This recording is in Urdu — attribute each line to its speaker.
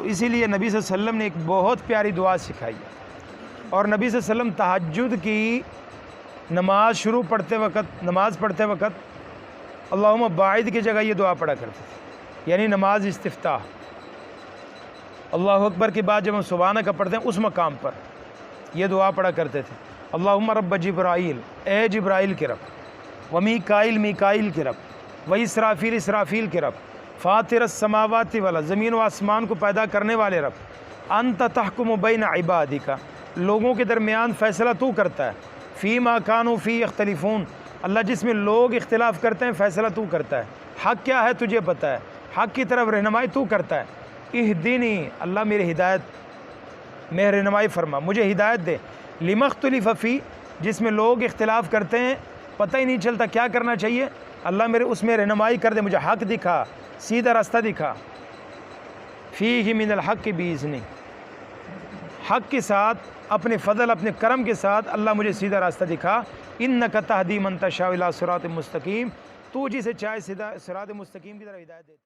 Speaker 1: تو اسی لیے نبی صلی اللہ علیہ وسلم نے ایک بہت پیاری دعا سکھائی ہے، اور نبی صلی اللہ علیہ وسلم تہجد کی نماز پڑھتے وقت اللہم باعد کی جگہ یہ دعا پڑھا کرتے تھے، یعنی نماز استفتاح، اللہ اکبر کے بعد جب ہم سبحانک پڑھتے ہیں اس مقام پر یہ دعا پڑھا کرتے تھے، اللہم رب جبرائیل، اے جبرائیل کے رب، و میکائیل کے رب، و اسرافیل کے رب، فاطر السماوات والارض، زمین و آسمان کو پیدا کرنے والے رب، انت تحکم بین عبادک، لوگوں کے درمیان فیصلہ تو کرتا ہے، فیما کانوا فی یختلفون، اللہ جس میں لوگ اختلاف کرتے ہیں فیصلہ تو کرتا ہے، حق کیا ہے تجھے پتہ ہے، حق کی طرف رہنمائی تو کرتا ہے، اہدنی، اللہ میری میں رہنمائی فرما، مجھے ہدایت دے، لما اختلف فی، جس میں لوگ اختلاف کرتے ہیں پتہ ہی نہیں چلتا کیا کرنا چاہیے، اللہ میرے اس میں رہنمائی کر دے، مجھے حق دکھا، سیدھا راستہ دکھا، فیہ من الحق بإذنہ، حق کے ساتھ، اپنے فضل اپنے کرم کے ساتھ اللہ مجھے سیدھا راستہ دکھا، انک تہدی من تشاء الی صراط مستقیم، تو جسے چاہے سیدھا صراط مستقیم کی طرف ہدایت دیتا ہے۔